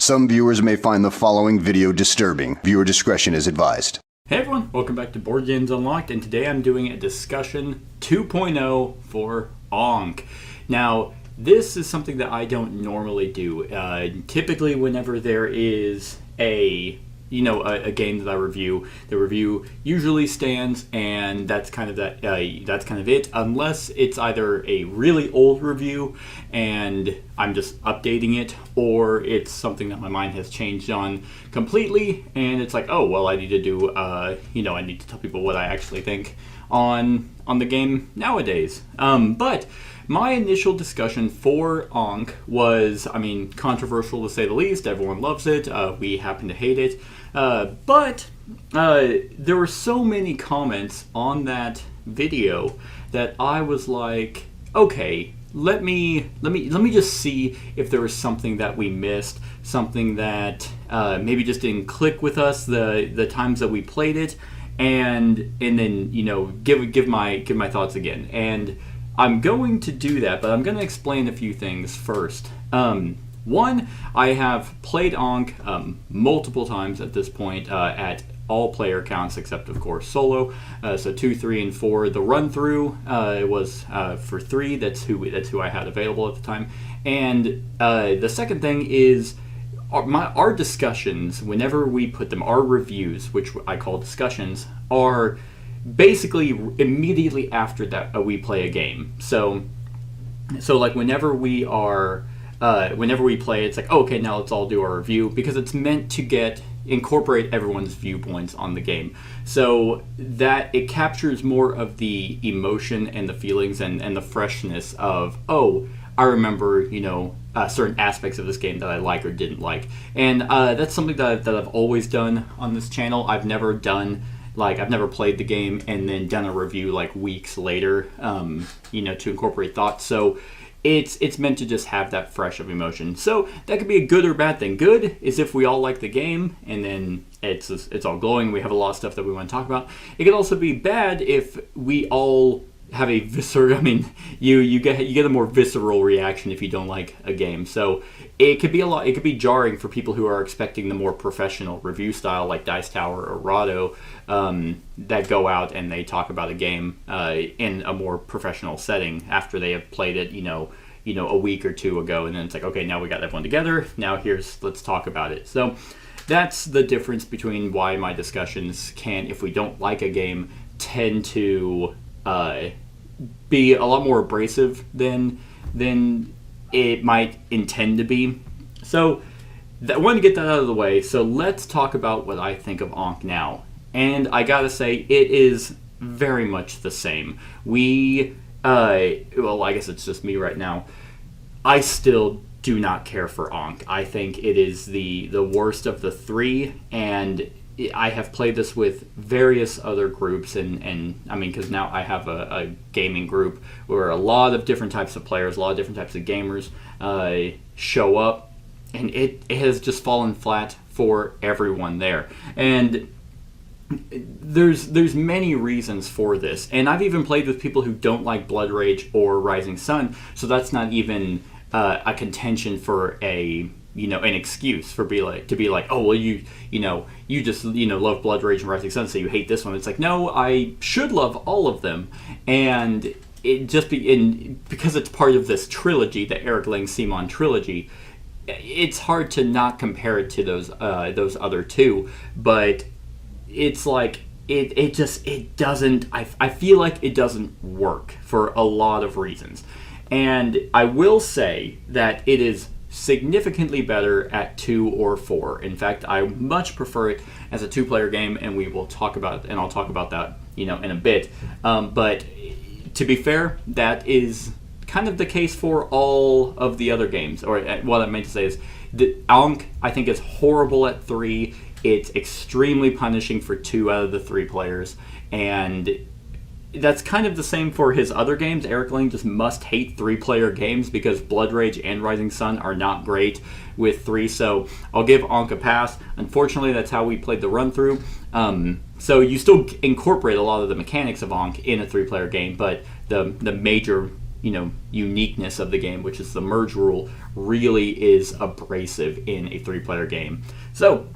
Some viewers may find the following video disturbing. Viewer discretion is advised. Hey everyone, welcome back to Board Games Unlocked, and today I'm doing a discussion 2.0 for Ankh. Now, this is something that I don't normally do. Typically, whenever there is a game that I review, the review usually stands, and that's kind of it. Unless it's either a really old review and I'm just updating it, or it's something that my mind has changed on completely, and it's like, oh well, I need to do, I need to tell people what I actually think on the game nowadays. But my initial discussion for Ankh was, controversial to say the least. Everyone loves it. We happen to hate it. But there were so many comments on that video that I was like, okay, let me just see if there was something that we missed, something that maybe just didn't click with us the times that we played it, and then give my thoughts again. And I'm going to do that, but I'm going to explain a few things first. One, I have played Ankh multiple times at this point at all player counts except, of course, solo. So 2, 3, and 4. The run through was for 3. That's who I had available at the time. And the second thing is our discussions. Whenever we put them, our reviews, which I call discussions, are basically immediately after that we play a game. So like whenever we play, it's like, okay, now let's all do our review, because it's meant to incorporate everyone's viewpoints on the game, so that it captures more of the emotion and the feelings and the freshness of, oh, I remember, certain aspects of this game that I like or didn't like. And that's something that I've always done on this channel. I've never played the game and then done a review like weeks later, to incorporate thoughts. So it's meant to just have that fresh of emotion. So that could be a good or bad thing. Good is if we all like the game and then it's all glowing. We have a lot of stuff that we want to talk about. It could also be bad if we all have a you get a more visceral reaction if you don't like a game. So it could be jarring for people who are expecting the more professional review style like Dice Tower or Rahdo, that go out and they talk about a game in a more professional setting after they have played it a week or two ago, and then it's like, okay, now we got everyone together, now let's talk about it. So that's the difference between why my discussions can, if we don't like a game, tend to be a lot more abrasive than it might intend to be. So I wanted to get that out of the way. So let's talk about what I think of Ankh now. And I gotta say, it is very much the same. I guess it's just me right now. I still do not care for Ankh. I think it is the worst of the three, and I have played this with various other groups, and because now I have a gaming group where a lot of different types of players, a lot of different types of gamers show up, and it has just fallen flat for everyone there. And there's many reasons for this, and I've even played with people who don't like Blood Rage or Rising Sun, so that's not even a contention for an excuse for to be like, oh well, you just love Blood Rage and Rising Sun, so you hate this one. It's like, no, I should love all of them, and it just because it's part of this trilogy, the Eric Lang Simon trilogy. It's hard to not compare it to those other two, but it's like it doesn't. I feel like it doesn't work for a lot of reasons, and I will say that it is significantly better at 2 or 4. In fact, I much prefer it as a 2-player game, and I'll talk about that in a bit. But to be fair, that is kind of the case for all of the other games. Or what I meant to say is that Ankh, I think, is horrible at 3. It's extremely punishing for 2 out of the 3 players, and that's kind of the same for his other games. Eric Lang just must hate 3-player games because Blood Rage and Rising Sun are not great with 3, so I'll give Ankh a pass. Unfortunately, that's how we played the run-through. So you still incorporate a lot of the mechanics of Ankh in a 3-player game, but the major uniqueness of the game, which is the merge rule, really is abrasive in a 3-player game. So,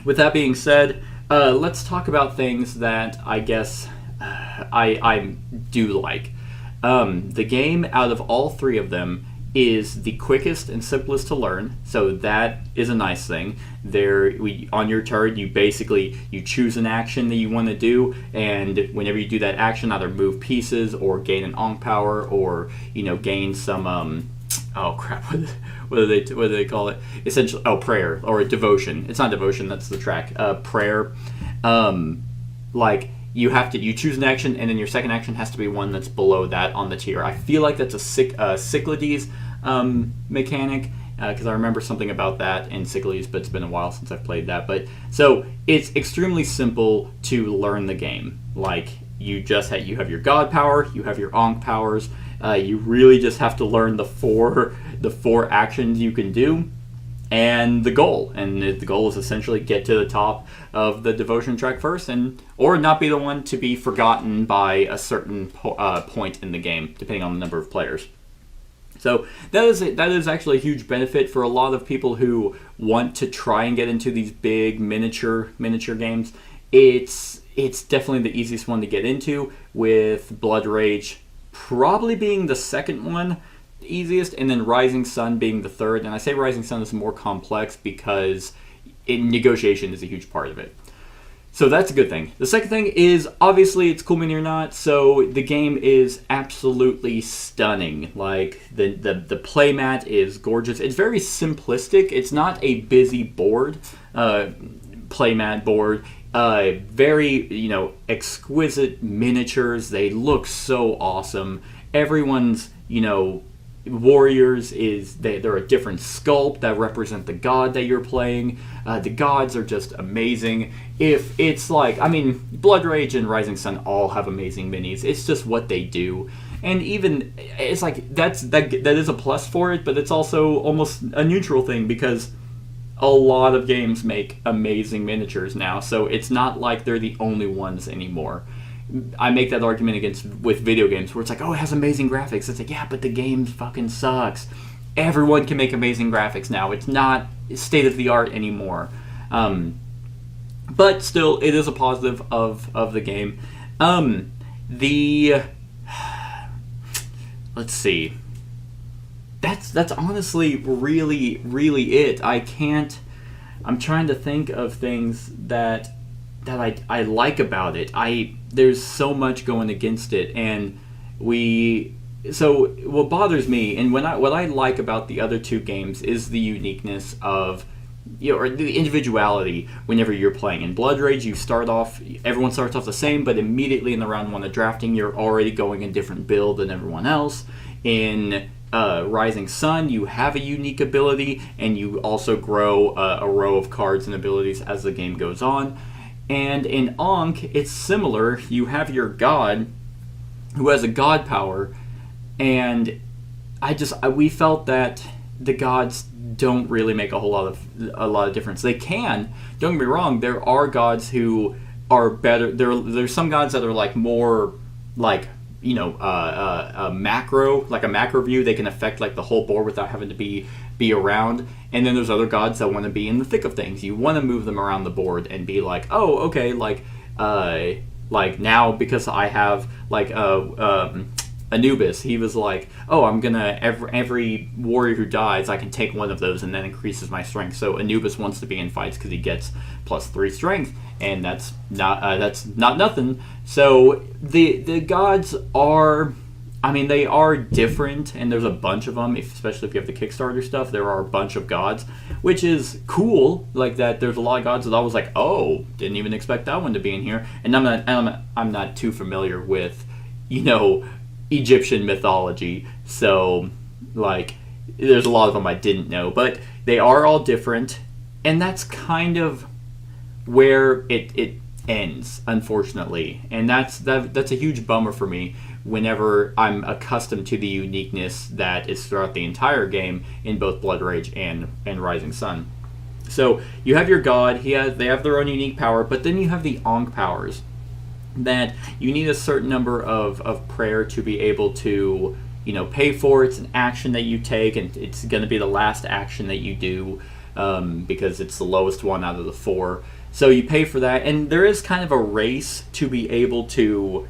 with that being said, let's talk about things that I guess I do like. The game, out of all 3 of them, is the quickest and simplest to learn, so that is a nice thing. On your turn, you choose an action that you want to do, and whenever you do that action, either move pieces or gain an Ankh power, or gain some oh crap, what do they call it? Essentially, prayer or devotion. It's not devotion. That's the track. Prayer. You choose an action, and then your second action has to be one that's below that on the tier. I feel like that's a Cyclades mechanic, because I remember something about that in Cyclades, but it's been a while since I've played that. But so it's extremely simple to learn the game. Like, you have your God power, you have your Ankh powers. You really just have to learn the four actions you can do, and the goal. And the goal is essentially get to the top of the devotion track first, or not be the one to be forgotten by a certain point in the game, depending on the number of players. So that is actually a huge benefit for a lot of people who want to try and get into these big miniature games. It's definitely the easiest one to get into, with Blood Rage probably being the second one easiest, and then Rising Sun being the third. And I say Rising Sun is more complex because negotiation is a huge part of it. So that's a good thing. The second thing is, obviously, it's Cool Mini or Not, so the game is absolutely stunning. Like, the playmat is gorgeous. It's very simplistic. It's not a busy board, playmat board. Very, exquisite miniatures. They look so awesome. Everyone's, warriors they're a different sculpt that represent the god that you're playing. The gods are just amazing. If it's Blood Rage and Rising Sun all have amazing minis. It's just what they do. And even it's that is a plus for it, but it's also almost a neutral thing, because a lot of games make amazing miniatures now, so it's not like they're the only ones anymore. I make that argument with video games, where it's like, oh, it has amazing graphics. It's like, yeah, but the game fucking sucks. Everyone can make amazing graphics now. It's not state of the art anymore. But still, it is a positive of the game. Let's see. That's honestly really, really it. I'm trying to think of things that I like about it. There's so much going against it, and so what bothers me, and what I like about the other 2 games, is the uniqueness of, or the individuality whenever you're playing. In Blood Rage, everyone starts off the same, but immediately in the round 1 of drafting, you're already going a different build than everyone else. In Rising Sun, you have a unique ability, and you also grow a row of cards and abilities as the game goes on. And in Ankh, it's similar. You have your god, who has a god power, and we felt that the gods don't really make a lot of difference. They can. Don't get me wrong. There are gods who are better. There's some gods that are more a macro view. They can affect the whole board without having to be around. And then there's other gods that want to be in the thick of things. You want to move them around the board and be like, oh, okay, now because I have Anubis, he was like, oh, I'm gonna every warrior who dies, I can take one of those, and that increases my strength. So Anubis wants to be in fights because he gets +3 strength, and that's not nothing. So the gods are, they are different, and there's a bunch of them. Especially if you have the Kickstarter stuff, there are a bunch of gods, which is cool. Like that, there's a lot of gods that I was like, oh, didn't even expect that one to be in here. And I'm not too familiar with, Egyptian mythology, so there's a lot of them I didn't know, but they are all different, and that's kind of where it ends, unfortunately. And that's a huge bummer for me whenever I'm accustomed to the uniqueness that is throughout the entire game in both Blood Rage and Rising Sun. So you have your god, they have their own unique power, but then you have the Ankh powers, that you need a certain number of prayer to be able to pay for. It's an action that you take, and it's going to be the last action that you do, because it's the lowest one out of the 4. So you pay for that, and there is kind of a race to be able to,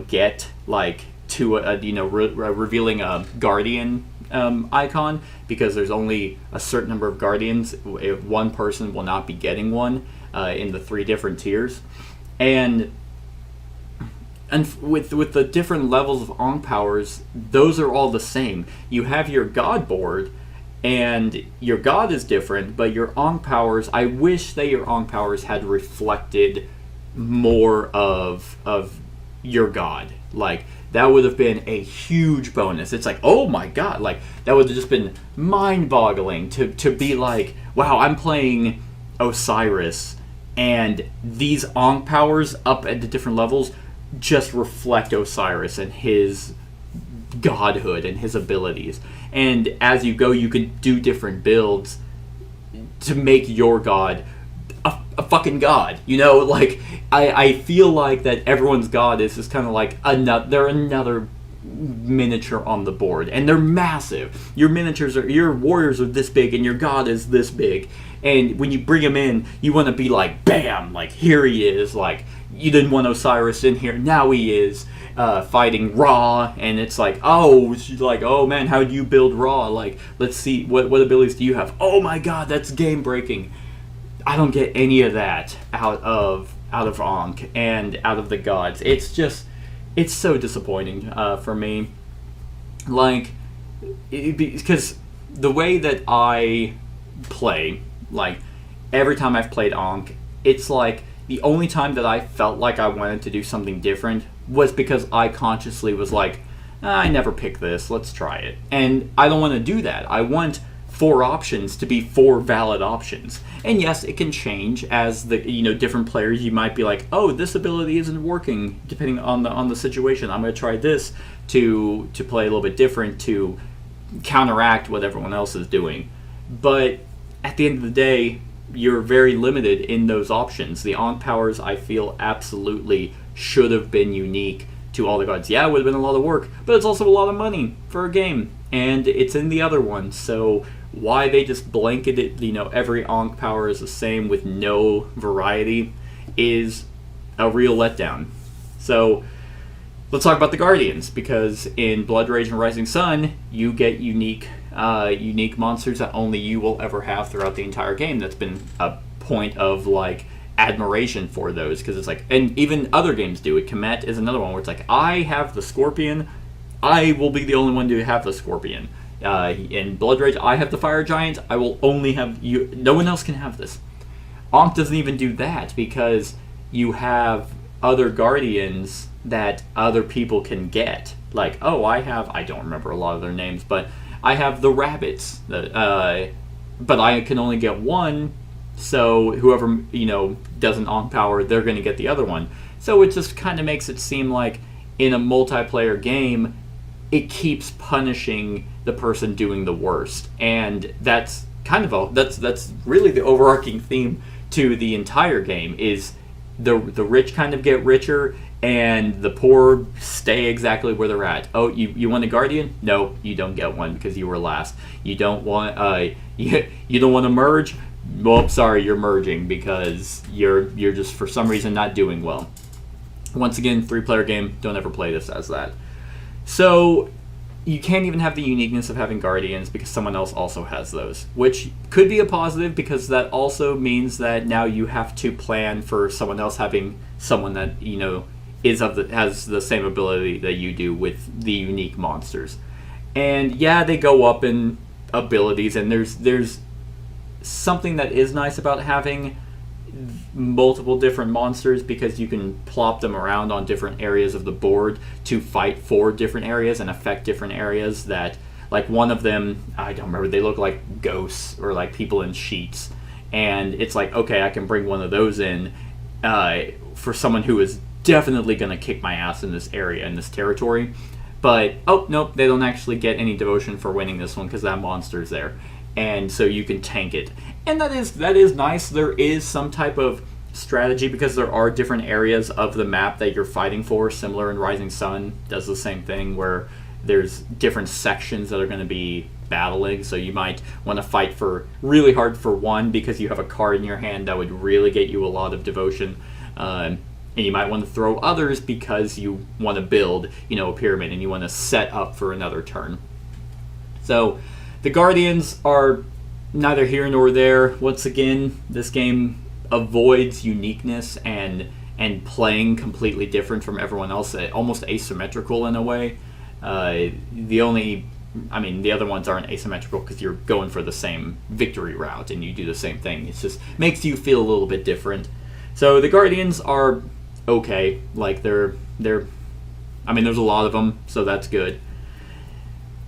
get like to revealing a guardian icon, because there's only a certain number of guardians. If one person will not be getting one in the 3 different tiers, and with the different levels of Ankh powers, those are all the same. You have your god board, and your god is different, but your Ankh powers, I wish that your Ankh powers had reflected more of your god. Like, that would have been a huge bonus. It's like, oh my god, like, that would have just been mind-boggling to be like, wow, I'm playing Osiris, and these Ankh powers up at the different levels just reflect Osiris and his godhood and his abilities. And as you go, you can do different builds to make your god a fucking god. Like, I feel like that everyone's god is just kind of like another miniature on the board, and they're massive. Your warriors are this big, and your god is this big. And when you bring him in, you want to be like, bam, like, here he is. Like, you didn't want Osiris in here, now he is fighting Ra, and it's like, oh man, how do you build Ra? Like, let's see, what abilities do you have? Oh my god, that's game breaking. I don't get any of that out of Ankh and out of the gods. It's so disappointing for me. Like, because the way that I play, like, every time I've played Ankh, it's like the only time that I felt like I wanted to do something different was because I consciously was like, I never pick this, let's try it. And I don't want to do that. I want 4 options to be 4 valid options. And yes, it can change as the different players. You might be like, oh, this ability isn't working, depending on the situation. I'm going to try this to play a little bit different, to counteract what everyone else is doing. But at the end of the day, you're very limited in those options. The Ankh powers, I feel, absolutely should have been unique to all the gods. Yeah, it would have been a lot of work, but it's also a lot of money for a game, and it's in the other one. So why they just blanketed, every Ankh power is the same with no variety is a real letdown. So let's talk about the Guardians, because in Blood Rage and Rising Sun, you get unique monsters that only you will ever have throughout the entire game. That's been a point of, like, admiration for those, because it's like, and even other games do it. Kemet is another one where it's like, I have the Scorpion, I will be the only one to have the Scorpion. In Blood Rage, I have the Fire Giant, I will only have you, no one else can have this. Ankh doesn't even do that, because you have other Guardians that other people can get. Like, oh, I don't remember a lot of their names, but I have the rabbits, but I can only get one, so whoever, does an Ankh power, they're going to get the other one. So it just kind of makes it seem like in a multiplayer game, it keeps punishing the person doing the worst. And that's kind of that's really the overarching theme to the entire game, is the rich kind of get richer, and the poor stay exactly where they're at. Oh, you want a Guardian? No, you don't get one because you were last. You don't want you don't want to merge? Well, sorry, you're merging because you're just for some reason not doing well. Once again, 3-player game. Don't ever play this as that. So you can't even have the uniqueness of having Guardians because someone else also has those, which could be a positive, because that also means that now you have to plan for someone else having someone that has the same ability that you do with the unique monsters. And yeah, they go up in abilities, and there's something that is nice about having multiple different monsters, because you can plop them around on different areas of the board to fight for different areas and affect different areas. That, like, one of them, I don't remember, they look like ghosts or like people in sheets, and it's like, okay, I can bring one of those in for someone who is definitely going to kick my ass in this area, in this territory. But oh nope, they don't actually get any devotion for winning this one because that monster's there, and so you can tank it. And that is nice. There is some type of strategy, because there are different areas of the map that you're fighting for. Similar in Rising Sun does the same thing, where there's different sections that are going to be battling, so you might want to fight for really hard for one because you have a card in your hand that would really get you a lot of devotion, and you might want to throw others because you want to build, a pyramid, and you want to set up for another turn. So the Guardians are neither here nor there. Once again, this game avoids uniqueness and playing completely different from everyone else, almost asymmetrical in a way. The other ones aren't asymmetrical because you're going for the same victory route and you do the same thing. It just makes you feel a little bit different. So the Guardians are okay. Like there's a lot of them, so that's good.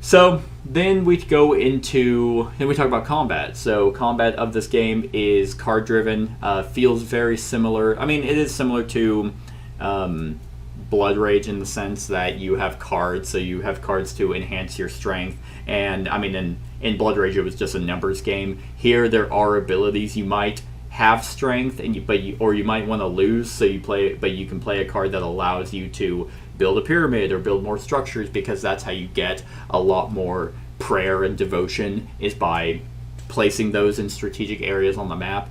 So then we talk about combat. So combat of this game is card driven. Feels very similar. It is similar to Blood Rage in the sense that you have cards, so you have cards to enhance your strength. And in Blood Rage it was just a numbers game. Here there are abilities. You might have strength, or you might want to lose, so you can play a card that allows you to build a pyramid or build more structures, because that's how you get a lot more prayer and devotion, is by placing those in strategic areas on the map,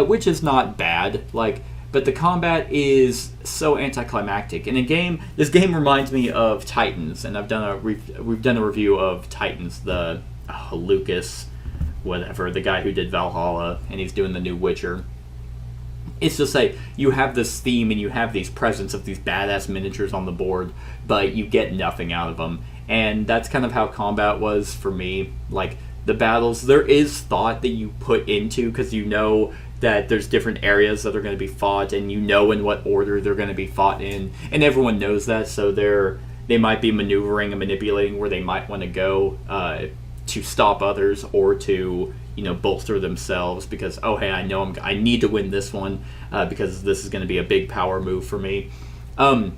which is not bad. But the combat is so anticlimactic. In this game reminds me of Titans, and we've done a review of Titans, the Lucas, whatever, the guy who did Valhalla, and he's doing the new Witcher. It's just like you have this theme and you have these presence of these badass miniatures on the board, but you get nothing out of them. And that's kind of how combat was for me. Like the battles, there is thought that you put into, because you know that there's different areas that are going to be fought, and you know in what order they're going to be fought in, and everyone knows that, so they might be maneuvering and manipulating where they might want to go to stop others, or to bolster themselves, because I need to win this one because this is going to be a big power move for me. But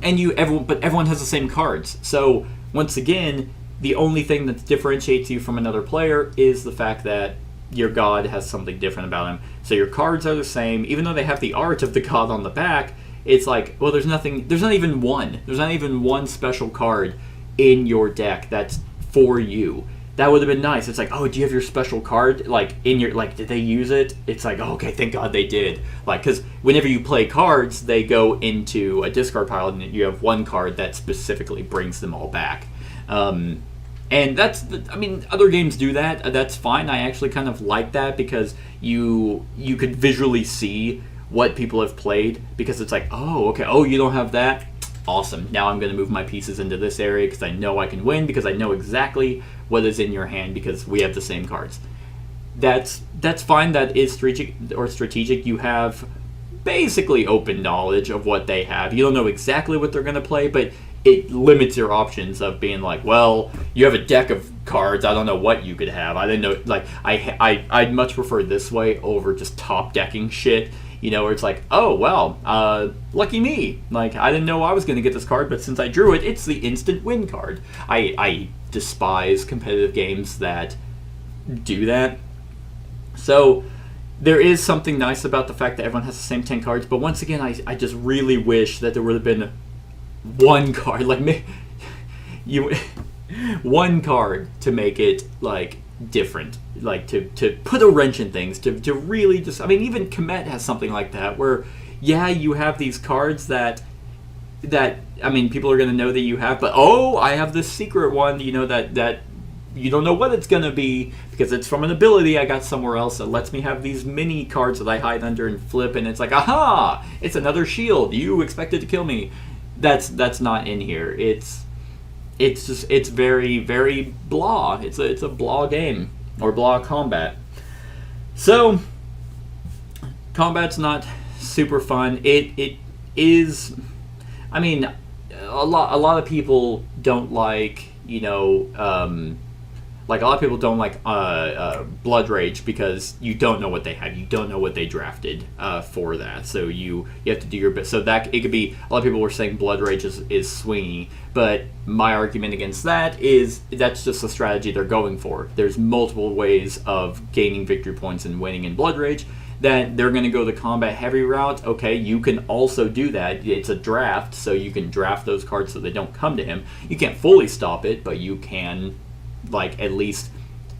everyone has the same cards. So once again, the only thing that differentiates you from another player is the fact that your god has something different about him. So your cards are the same, even though they have the art of the god on the back. It's like, well, there's not even one special card in your deck that's for you. That would have been nice. It's like, oh, do you have your special card? Did they use it? It's like, oh, okay, thank God they did. Because whenever you play cards, they go into a discard pile, and you have one card that specifically brings them all back. And other games do that. That's fine. I actually kind of like that, because you could visually see what people have played, because it's like, oh, okay, oh, you don't have that? Awesome. Now I'm going to move my pieces into this area because I know I can win, because I know exactly what is in your hand because we have the same cards. That's fine. That is strategic. You have basically open knowledge of what they have. You don't know exactly what they're going to play, but it limits your options of being like, well, you have a deck of cards, I don't know what you could have. I didn't know, I'd much prefer this way over just top decking shit. Where it's like, oh, well, lucky me. I didn't know I was going to get this card, but since I drew it, it's the instant win card. I despise competitive games that do that. So there is something nice about the fact that everyone has the same 10 cards, but once again, I just really wish that there would have been one card, one card to make it, different, to put a wrench in things, to really just, even Komet has something like that, where, yeah, you have these cards that people are going to know that you have, but, oh, I have this secret one, that you don't know what it's going to be, because it's from an ability I got somewhere else that lets me have these mini cards that I hide under and flip, and it's like, aha, it's another shield, you expected to kill me. That's not in here. It's very, very blah. It's a blah game, or blah combat. So combat's not super fun. It is. A lot of people don't like a lot of people don't like Blood Rage, because you don't know what they have. You don't know what they drafted for that. So you have to do your best. So that it could be, a lot of people were saying Blood Rage is swingy, but my argument against that is that's just the strategy they're going for. There's multiple ways of gaining victory points and winning in Blood Rage. that they're going to go the combat heavy route, okay, you can also do that. It's a draft, so you can draft those cards so they don't come to him. You can't fully stop it, but you can, like, at least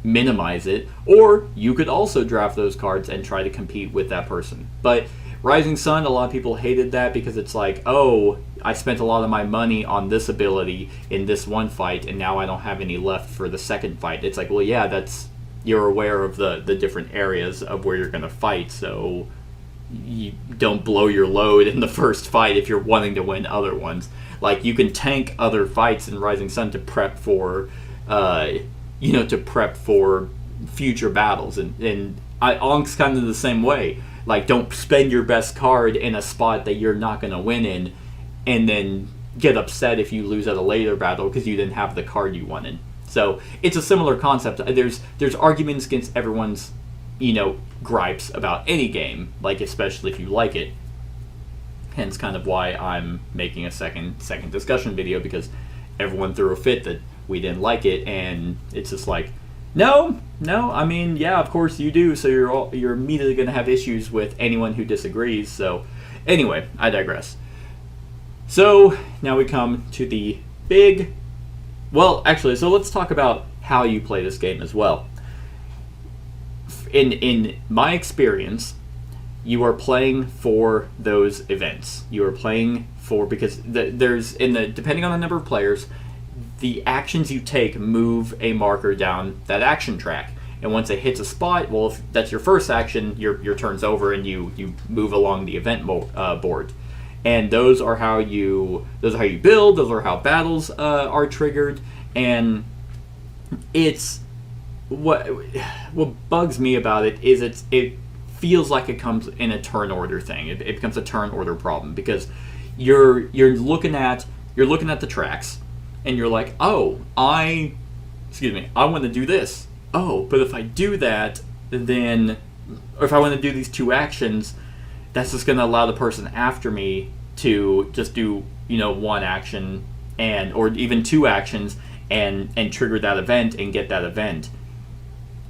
minimize it. Or you could also draft those cards and try to compete with that person. But Rising Sun, a lot of people hated that because it's like, oh, I spent a lot of my money on this ability in this one fight, and now I don't have any left for the second fight. It's like, well, yeah, you're aware of the different areas of where you're going to fight, so you don't blow your load in the first fight if you're wanting to win other ones. Like, you can tank other fights in Rising Sun to prep for, future battles, and Ankh's kind of the same way. Like, don't spend your best card in a spot that you're not going to win in, and then get upset if you lose at a later battle because you didn't have the card you wanted. So it's a similar concept. There's arguments against everyone's, gripes about any game, like, especially if you like it. Hence, kind of why I'm making a second discussion video, because everyone threw a fit that we didn't like it, and it's just like, no, I mean, yeah, of course you do, so you're immediately going to have issues with anyone who disagrees. So anyway, I digress. So now we come to the big, so let's talk about how you play this game as well. In my experience, you are playing for those events. You are playing for, because depending on the number of players, the actions you take move a marker down that action track. And once it hits a spot, well, if that's your first action, your turn's over and you move along the event board. And those are how you build, those are how battles are triggered. And it's what bugs me about it is it feels like it comes in a turn order thing. It becomes a turn order problem, because you're looking at the tracks, and you're like, oh, I want to do this. Oh, but if I do that, then, or if I want to do these two actions, that's just going to allow the person after me to just do, one action or even two actions and trigger that event and get that event.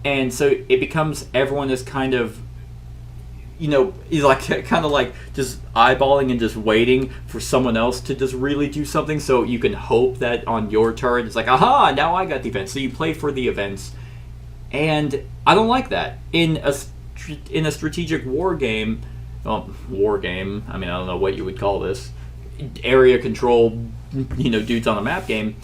And so it becomes, everyone is kind of, kind of like just eyeballing and just waiting for someone else to just really do something, so you can hope that on your turn it's like, aha, now I got the event. So you play for the events, and I don't like that in a strategic war game. Well, war game. I mean, I don't know what you would call this. Area control, dudes on a map game.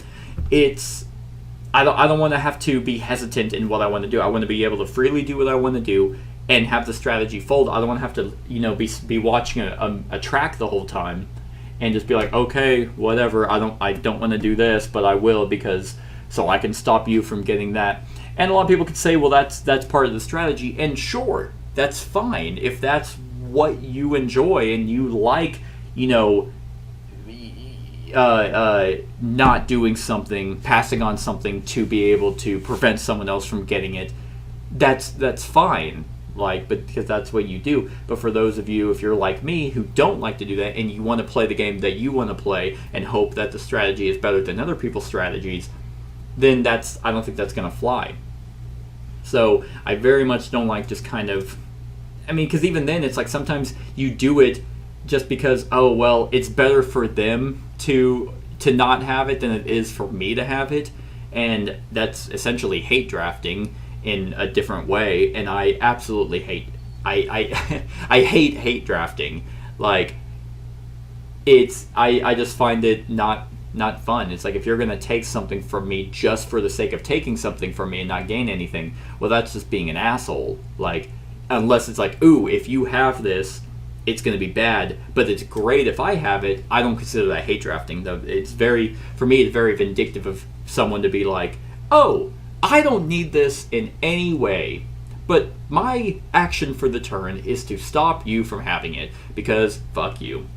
I don't want to have to be hesitant in what I want to do. I want to be able to freely do what I want to do and have the strategy fold. I don't want to have to, be watching a track the whole time and just be like, okay, whatever. I don't want to do this, but I will, because so I can stop you from getting that. And a lot of people could say, well, that's part of the strategy, and sure, that's fine if that's what you enjoy and you like, not doing something, passing on something to be able to prevent someone else from getting it. That's fine. But because that's what you do. But for those of you, if you're like me, who don't like to do that, and you want to play the game that you want to play and hope that the strategy is better than other people's strategies, then I don't think that's going to fly. So I very much don't like just kind of, because even then it's like sometimes you do it just because, oh, well, it's better for them to not have it than it is for me to have it. And that's essentially hate drafting in a different way, and I absolutely hate. I hate drafting. Like, I just find it not fun. It's like, if you're gonna take something from me just for the sake of taking something from me and not gain anything, well, that's just being an asshole. Like, unless it's like, ooh, if you have this, it's gonna be bad, but it's great if I have it. I don't consider that hate drafting. Though for me, it's very vindictive of someone to be like, oh, I don't need this in any way, but my action for the turn is to stop you from having it, because fuck you.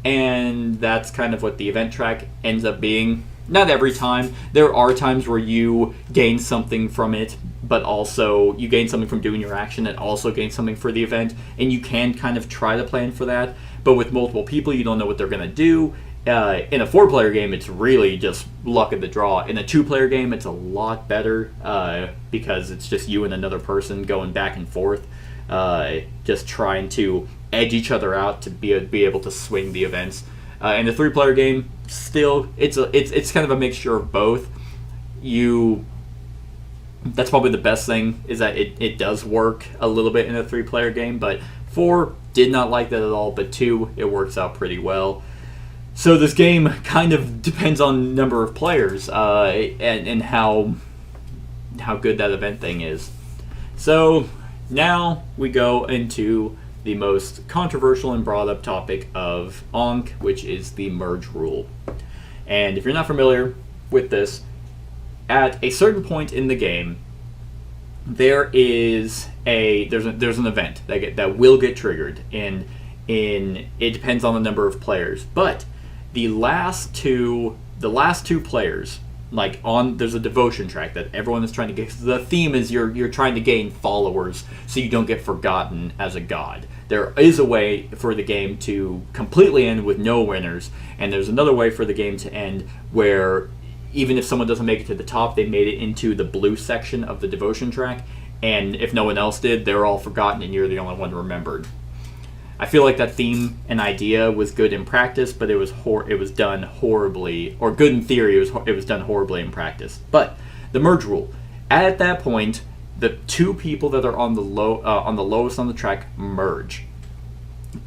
And that's kind of what the event track ends up being. Not every time. There are times where you gain something from it, but also you gain something from doing your action and also gain something for the event, and you can kind of try to plan for that. But with multiple people, you don't know what they're going to do. In a 4-player game, it's really just luck of the draw. In a 2-player game, it's a lot better because it's just you and another person going back and forth. just trying to edge each other out to be able to swing the events. In the 3-player game, still it's kind of a mixture of both. That's probably the best thing, is that it does work a little bit in a 3-player game, but 4 did not like that at all, but 2, it works out pretty well. So this game kind of depends on number of players and how good that event thing is. So now we go into the most controversial and brought up topic of Ankh, which is the merge rule. And if you're not familiar with this, at a certain point in the game, there's an event that will get triggered, and it depends on the number of players. But the last two players, there's a devotion track that everyone is trying to get. The theme is you're trying to gain followers so you don't get forgotten as a god. There is a way for the game to completely end with no winners, and there's another way for the game to end where even if someone doesn't make it to the top, they made it into the blue section of the devotion track, and if no one else did, they're all forgotten and you're the only one remembered. I feel like that theme and idea was good in practice, but it was done horribly, or good in theory, it was done horribly in practice. But the merge rule, at that point, the 2 people that are on the lowest on the track merge,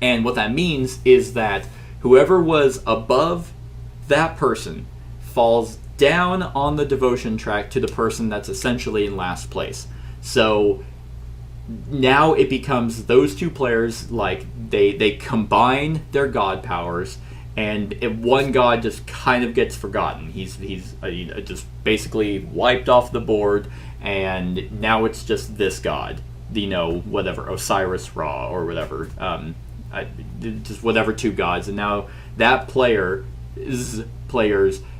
and what that means is that whoever was above that person falls down on the devotion track to the person that's essentially in last place. So now it becomes those 2 players, they combine their god powers, and if one god just kind of gets forgotten, he's just basically wiped off the board, and now it's just this god, whatever, Osiris, Ra, or whatever, just whatever 2 gods, and now that players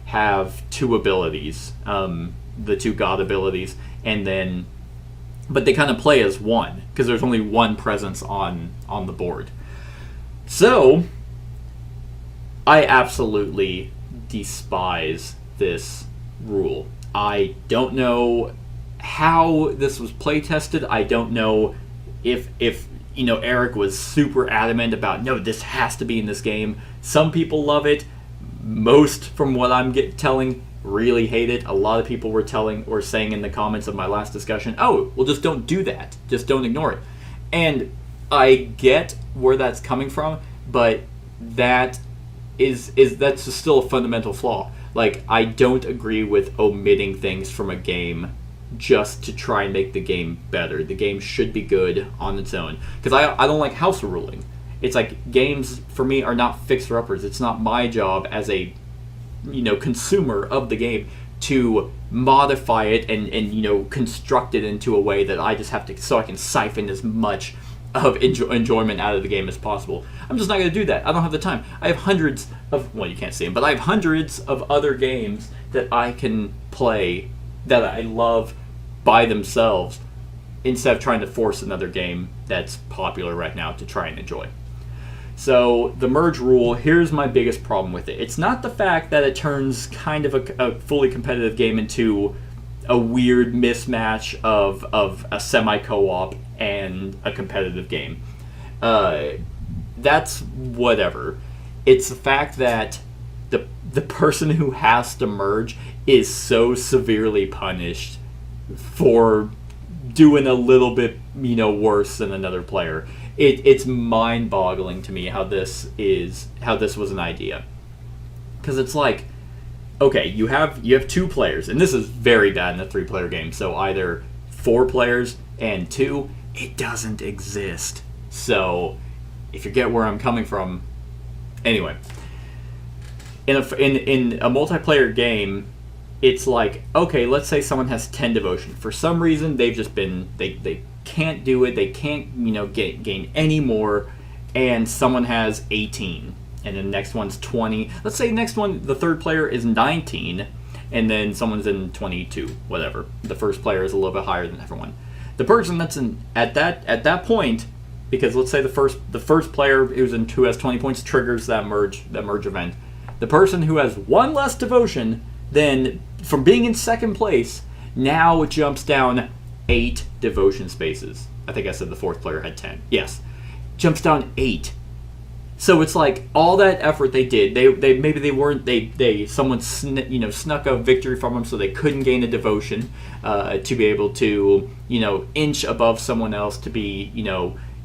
have 2 abilities, the 2 god abilities, but they kind of play as one, because there's only one presence on the board. So, I absolutely despise this rule. I don't know how this was play tested. I don't know if Eric was super adamant about, no, this has to be in this game. Some people love it. Most, from what I'm telling, really hate it. A lot of people were saying in the comments of my last discussion, oh, well, just don't do that. Just don't ignore it. And I get where that's coming from, but that's still a fundamental flaw. I don't agree with omitting things from a game just to try and make the game better. The game should be good on its own. Because I don't like house ruling. It's games, for me, are not fixer-uppers. It's not my job as a consumer of the game to modify it and construct it into a way that I just have to, so I can siphon as much of enjoyment out of the game as possible. I'm just not going to do that. I don't have the time. I have hundreds of, well, you can't see them, but I have hundreds of other games that I can play that I love by themselves, instead of trying to force another game that's popular right now to try and enjoy. So the merge rule, here's my biggest problem with it. It's not the fact that it turns kind of a fully competitive game into a weird mismatch of a semi-co-op and a competitive game. That's whatever. It's the fact that the person who has to merge is so severely punished for doing a little bit worse than another player. It's mind-boggling to me how this was an idea, because it's okay, you have 2 players, and this is very bad in a 3-player game. So either 4 players and 2, it doesn't exist. So if you get where I'm coming from, anyway, in a multiplayer game, it's okay, let's say someone has 10 devotion. For some reason, they've just been they can't do it. They can't gain any more, and someone has 18, and then the next one's 20. Let's say next one, the third player is 19, and then someone's in 22. Whatever. The first player is a little bit higher than everyone. The person that's at that point, because let's say the first player who has 20 points triggers that merge event. The person who has 1 less devotion, then from being in second place, now jumps down 8 devotion spaces. I think I said the fourth player had 10. Yes. Jumps down 8. So it's like all that effort they did. They maybe they weren't someone snuck a victory from them, so they couldn't gain a devotion to be able to inch above someone else to be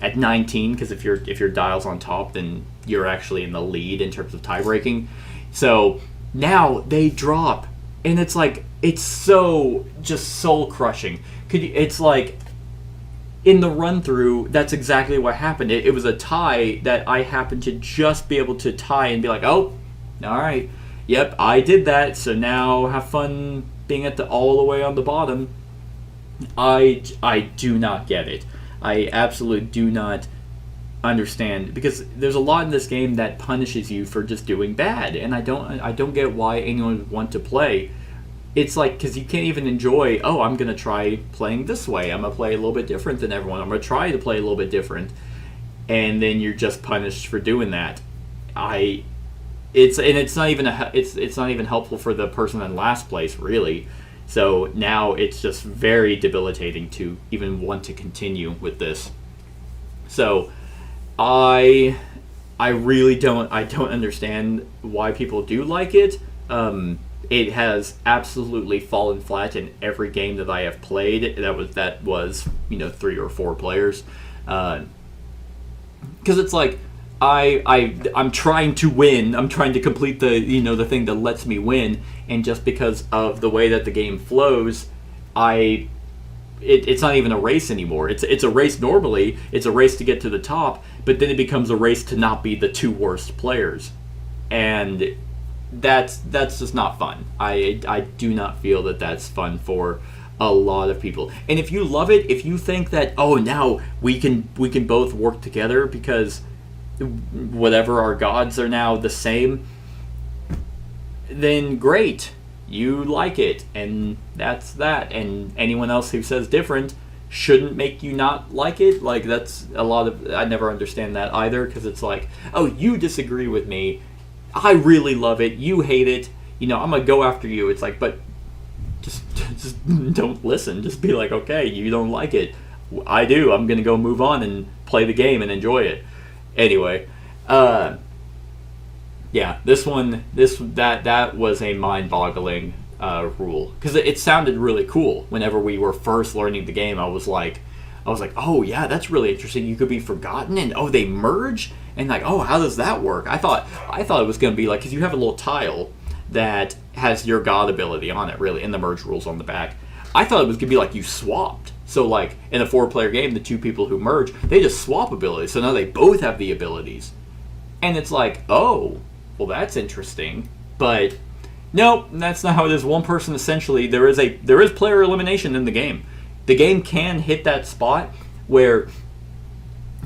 at 19, because if your dial's on top, then you're actually in the lead in terms of tie breaking. So now they drop, and it's like it's so just soul crushing. It's like, in the run-through, that's exactly what happened. It was a tie that I happened to just be able to tie and be like, oh, all right, yep, I did that, so now have fun being all the way on the bottom. I do not get it. I absolutely do not understand, because there's a lot in this game that punishes you for just doing bad, and I don't get why anyone would want to play. It's like, because you can't even enjoy, oh, I'm going to try playing this way. I'm going to play a little bit different than everyone. I'm going to try to play a little bit different. And then you're just punished for doing that. It's not even helpful for the person in last place, really. So now it's just very debilitating to even want to continue with this. So I really don't understand why people do like it. It has absolutely fallen flat in every game that I have played. That was 3 or 4 players, because it's like I'm trying to win. I'm trying to complete the thing that lets me win, and just because of the way that the game flows, it's not even a race anymore. It's a race normally. It's a race to get to the top, but then it becomes a race to not be the 2 worst players, and that's just not fun. I do not feel that that's fun for a lot of people. And if you love it, if you think that, oh, now we can both work together because whatever our gods are now the same, then great, you like it, and that's that. And anyone else who says different shouldn't make you not like it. Like, that's a lot of, I never understand that either, because it's like, oh, you disagree with me, I really love it, you hate it, I'm gonna go after you. It's like, but just don't listen. Just be like, okay, you don't like it, I do, I'm gonna go move on and play the game and enjoy it. Anyway, yeah, that was a mind-boggling rule, because it sounded really cool. Whenever we were first learning the game, I was like, oh yeah, that's really interesting. You could be forgotten, and oh, they merge, and like, oh, how does that work? I thought it was going to be like, because you have a little tile that has your god ability on it, really, and the merge rules on the back. I thought it was going to be like you swapped. So like in a 4-player game, the 2 people who merge, they just swap abilities. So now they both have the abilities, and it's like, oh, well, that's interesting. But nope, that's not how it is. One person, essentially, there is player elimination in the game. The game can hit that spot where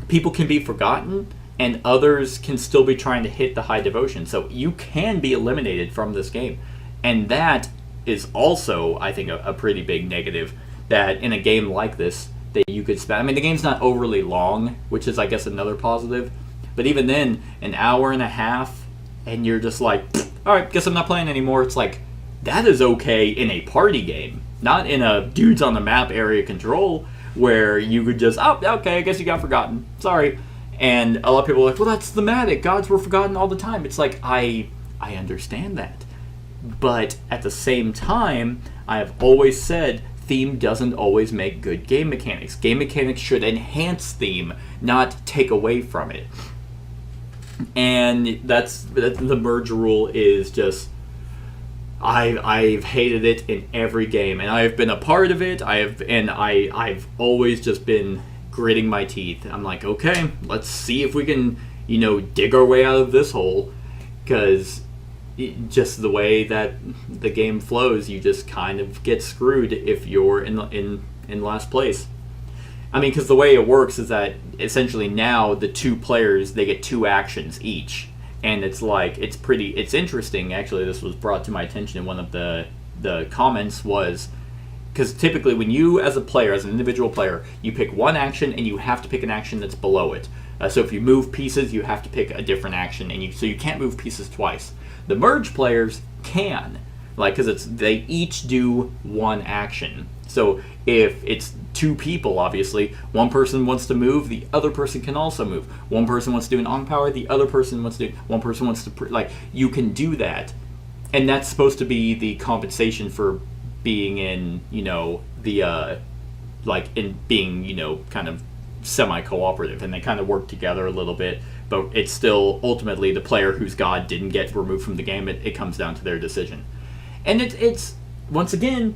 people can be forgotten and others can still be trying to hit the high devotion. So you can be eliminated from this game. And that is also, I think, a pretty big negative, that in a game like this, that you could spend. I mean, the game's not overly long, which is, I guess, another positive. But even then, an hour and a half, and you're just like, all right, guess I'm not playing anymore. It's like, that is okay in a party game, not in a dudes on the map area control, where you could just, oh, okay, I guess you got forgotten, sorry. And a lot of people are like, well, that's thematic, gods were forgotten all the time. It's like, I understand that, but at the same time, I have always said theme doesn't always make good game mechanics. Game mechanics should enhance theme, not take away from it. And that's the merge rule is just, I've hated it in every game, and I've been a part of it. I've always just been gritting my teeth. I'm like, okay, let's see if we can, dig our way out of this hole, because just the way that the game flows, you just kind of get screwed if you're in last place. I mean, because the way it works is that essentially now the 2 players, they get 2 actions each. And it's like, it's interesting, actually. This was brought to my attention in one of the comments, was because typically when you, as a player, as an individual player, you pick one action and you have to pick an action that's below it. So if you move pieces, you have to pick a different action, and so you can't move pieces twice. The merge players can, like, because they each do one action. So if it's two people, obviously. One person wants to move, the other person can also move. One person wants to do an Ankh power, the other person wants to do... One person wants to... Like, you can do that. And that's supposed to be the compensation for being in, you know, the, like, in being, you know, kind of semi-cooperative. And they kind of work together a little bit. But it's still, ultimately, the player whose god didn't get removed from the game, it comes down to their decision. And it's once again,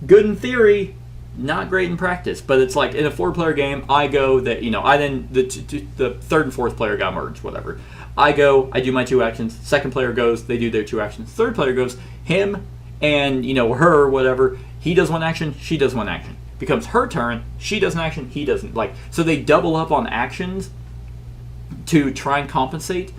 good in theory, not great in practice. But it's like, in a 4-player game, I go that, you know, the third and fourth player got merged, whatever. I go, I do my 2 actions. Second player goes, they do their 2 actions. Third player goes, him and, you know, her, whatever. He does 1 action, she does 1 action. Becomes her turn, she does an action, he doesn't. Like, so they double up on actions to try and compensate.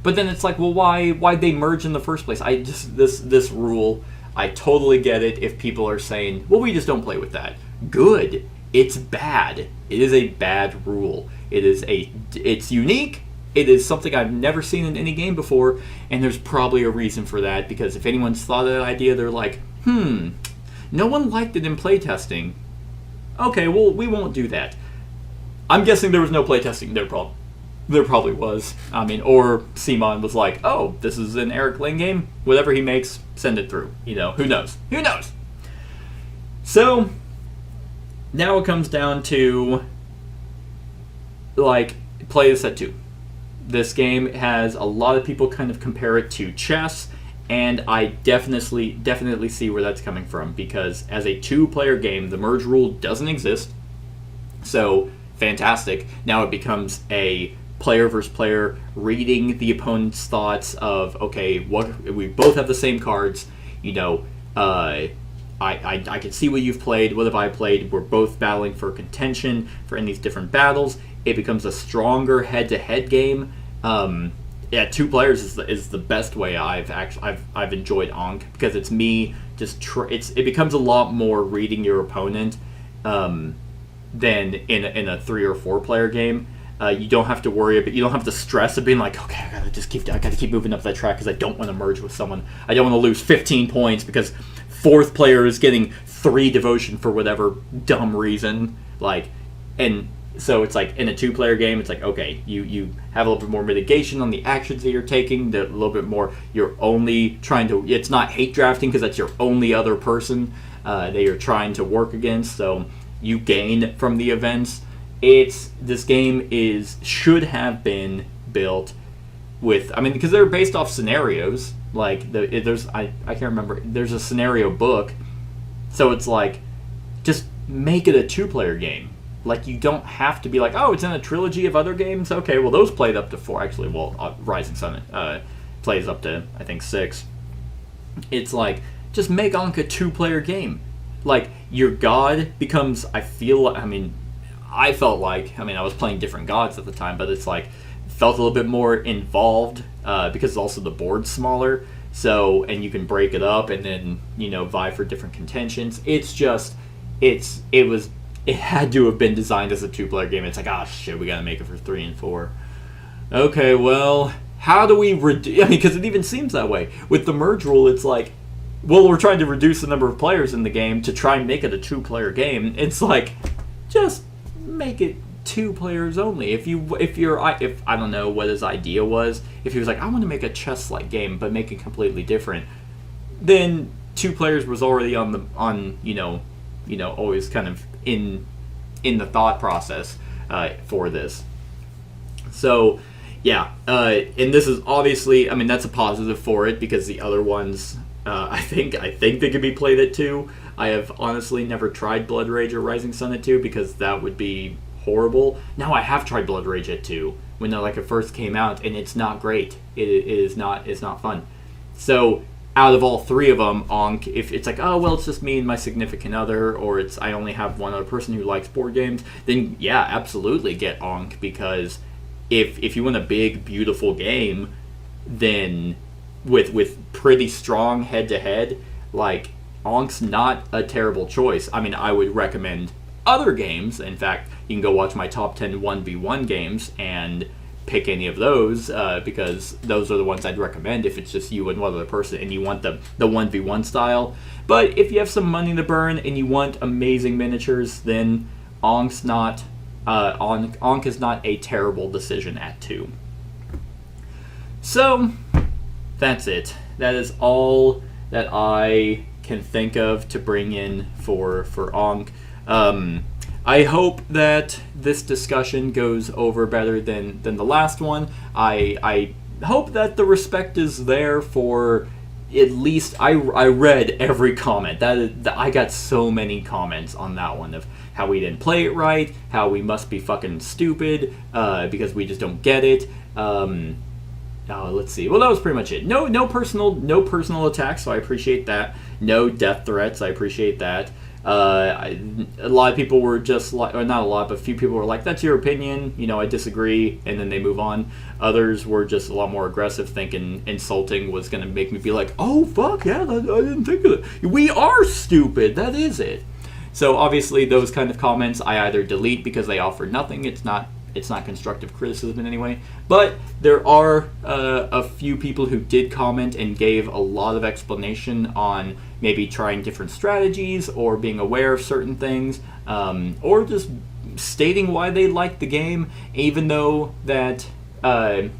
But then it's like, well, why'd they merge in the first place? I just, this rule, I totally get it if people are saying, well, we just don't play with that. Good. It's bad. It is a bad rule. It's unique. It is something I've never seen in any game before, and there's probably a reason for that, because if anyone's thought of that idea, they're like, no one liked it in playtesting. Okay, well, we won't do that. I'm guessing there was no playtesting. There probably was. I mean, or Simon was like, oh, this is an Eric Lane game. Whatever he makes, send it through. You know, who knows? Who knows? So, now it comes down to, like, play this at 2. This game has a lot of people kind of compare it to chess, and I definitely see where that's coming from, because as a 2-player game, the merge rule doesn't exist. So, fantastic. Now it becomes a player versus player, reading the opponent's thoughts of, okay, we both have the same cards, you know, I can see what you've played, what have I played, we're both battling for contention for in these different battles. It becomes a stronger head-to-head game. 2 players is the best way I've enjoyed Ankh, because it's me just it becomes a lot more reading your opponent than in a 3 or 4 player game. You don't have to worry about, you don't have the stress of being like, okay, I gotta keep moving up that track because I don't want to merge with someone. I don't want to lose 15 points because 4th player is getting 3 devotion for whatever dumb reason. Like, and so it's like in a 2-player game, it's like, okay, you have a little bit more mitigation on the actions that you're taking, a little bit more, you're only trying to, it's not hate drafting because that's your only other person that you're trying to work against, so you gain from the events. This game should have been built with, I mean, because they're based off scenarios, like, I can't remember, there's a scenario book, so it's like, just make it a 2-player game. Like, you don't have to be like, oh, it's in a trilogy of other games? Okay, well, those played up to 4. Actually, well, Rising Sun plays up to, I think, 6. It's like, just make Ankh a 2-player game. Like, your god becomes, I felt like, I was playing different gods at the time, but it's like, felt a little bit more involved, because also the board's smaller, so, and you can break it up and then, you know, vie for different contentions. It's just, it had to have been designed as a 2-player game. It's like, oh shit, we gotta make it for 3 and 4. Okay, well, how do we reduce, because it even seems that way. With the merge rule, it's like, well, we're trying to reduce the number of players in the game to try and make it a 2-player game. It's like, just make it 2 players only. If I don't know what his idea was, if he was like, I want to make a chess-like game but make it completely different, then 2 players was already on you know always kind of in the thought process for this. So yeah, and this is obviously, that's a positive for it, because the other ones, I think they could be played at 2. I have honestly never tried Blood Rage or Rising Sun at 2 because that would be horrible. Now I have tried Blood Rage at 2 when it first came out, and it's not great. It's not fun. So out of all 3 of them, Ankh, if it's like, oh well, it's just me and my significant other, or it's I only have one other person who likes board games, then yeah, absolutely get Ankh, because if you want a big beautiful game, then with pretty strong head-to-head, like, Ankh's not a terrible choice. I would recommend other games. In fact, you can go watch my top 10 1v1 games, and pick any of those because those are the ones I'd recommend if it's just you and one other person and you want the 1v1 style. But if you have some money to burn and you want amazing miniatures, then Ankh is not a terrible decision at 2. So that's it. That is all that I can think of to bring in for Ankh. I hope that this discussion goes over better than the last one. I hope that the respect is there for at least I read every comment. I got so many comments on that one of how we didn't play it right, how we must be fucking stupid because we just don't get it. Let's see. Well, that was pretty much it. No personal attacks, so I appreciate that. No death threats, I appreciate that. A lot of people were just like, or not a lot, but a few people were like, that's your opinion, I disagree, and then they move on. Others were just a lot more aggressive, thinking insulting was going to make me be like, oh, fuck, yeah, I didn't think of it. We are stupid, that is it. So obviously those kind of comments I either delete because they offer nothing, it's not constructive criticism in any way, but there are a few people who did comment and gave a lot of explanation on maybe trying different strategies or being aware of certain things, or just stating why they liked the game, even though that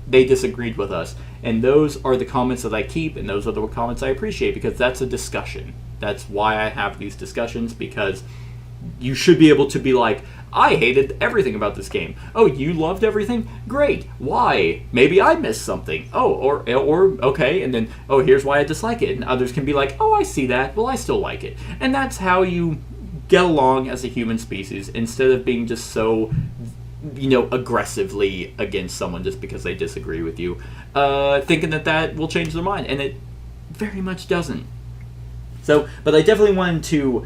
they disagreed with us. And those are the comments that I keep, and those are the comments I appreciate, because that's a discussion. That's why I have these discussions, because you should be able to be like, I hated everything about this game. Oh, you loved everything? Great. Why? Maybe I missed something. Oh, or okay, and then, oh, here's why I dislike it. And others can be like, oh, I see that. Well, I still like it. And that's how you get along as a human species, instead of being just so, aggressively against someone just because they disagree with you, thinking that will change their mind. And it very much doesn't. So, but I definitely wanted to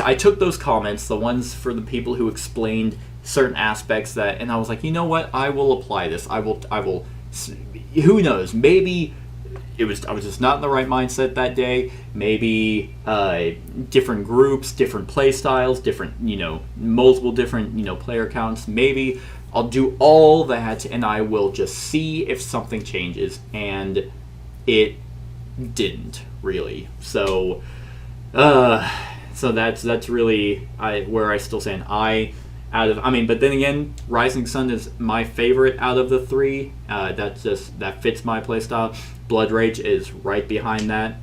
I took those comments, the ones for the people who explained certain aspects and I was like, you know what? I will apply this. I will. Who knows? Maybe I was just not in the right mindset that day. Maybe different groups, different play styles, different, multiple different, player counts. Maybe I'll do all that and I will just see if something changes. And it didn't really. So, So that's really where I still stand. But then again, Rising Sun is my favorite out of the 3. That fits my playstyle. Blood Rage is right behind that.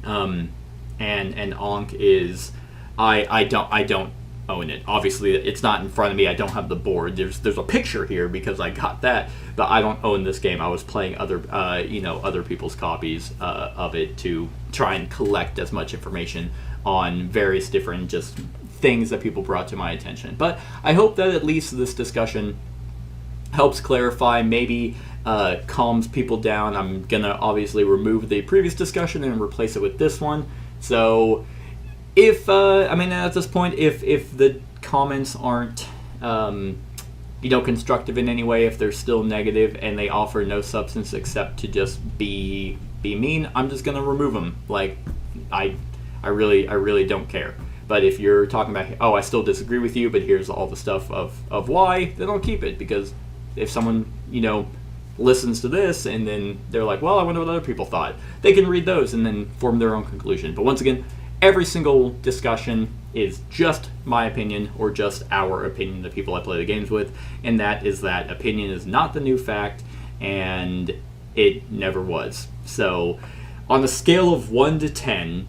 And Ankh is I don't own it. Obviously, it's not in front of me. I don't have the board. There's a picture here because I got that, but I don't own this game. I was playing other people's copies of it to try and collect as much information on various different just things that people brought to my attention. But I hope that at least this discussion helps clarify, maybe calms people down. I'm going to obviously remove the previous discussion and replace it with this one. So if, at this point, if the comments aren't, constructive in any way, if they're still negative and they offer no substance except to just be mean, I'm just going to remove them. Like, I really don't care. But if you're talking about, oh, I still disagree with you, but here's all the stuff of why, then I'll keep it. Because if someone, listens to this and then they're like, well, I wonder what other people thought, they can read those and then form their own conclusion. But once again, every single discussion is just my opinion or just our opinion, the people I play the games with. And that opinion is not the new fact, and it never was. So on a scale of 1 to 10,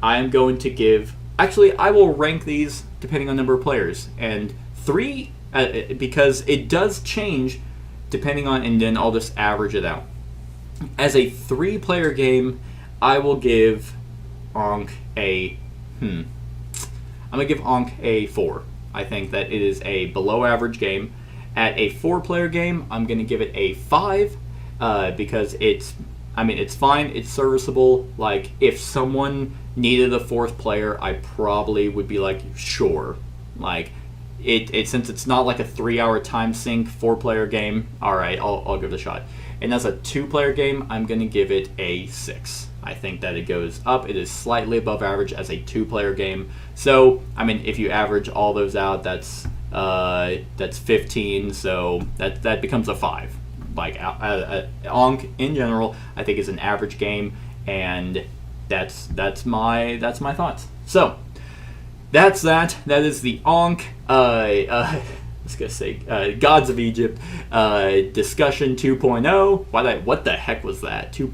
I am going to give... Actually, I will rank these depending on number of players. And 3, because it does change depending on... And then I'll just average it out. As a 3-player game, I will give Ankh a... I'm going to give Ankh a 4. I think that it is a below-average game. At a 4-player game, I'm going to give it a 5, because it's fine, it's serviceable. Like, if someone needed a 4th player, I probably would be like, sure. Like, it since it's not like a 3-hour time sink 4-player game, alright, I'll give it a shot. And as a 2-player game, I'm going to give it a 6. I think that it goes up. It is slightly above average as a 2-player game. So, if you average all those out, that's That's 15, so that becomes a 5. Like Ankh in general, I think is an average game, and that's my thoughts. So that's that. That is the Ankh. I was gonna say Gods of Egypt discussion 2.0. What the heck was that? 2.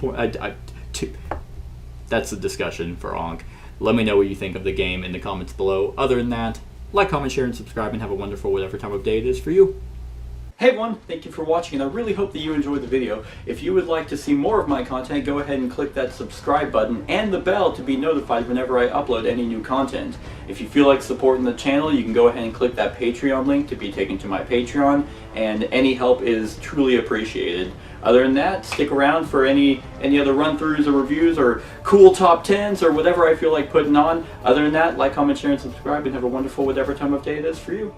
That's the discussion for Ankh. Let me know what you think of the game in the comments below. Other than that, like, comment, share, and subscribe, and have a wonderful whatever time of day it is for you. Hey everyone, thank you for watching, and I really hope that you enjoyed the video. If you would like to see more of my content, go ahead and click that subscribe button and the bell to be notified whenever I upload any new content. If you feel like supporting the channel, you can go ahead and click that Patreon link to be taken to my Patreon, and any help is truly appreciated. Other than that, stick around for any other run-throughs or reviews or cool top 10s or whatever I feel like putting on. Other than that, like, comment, share, and subscribe, and have a wonderful whatever time of day it is for you.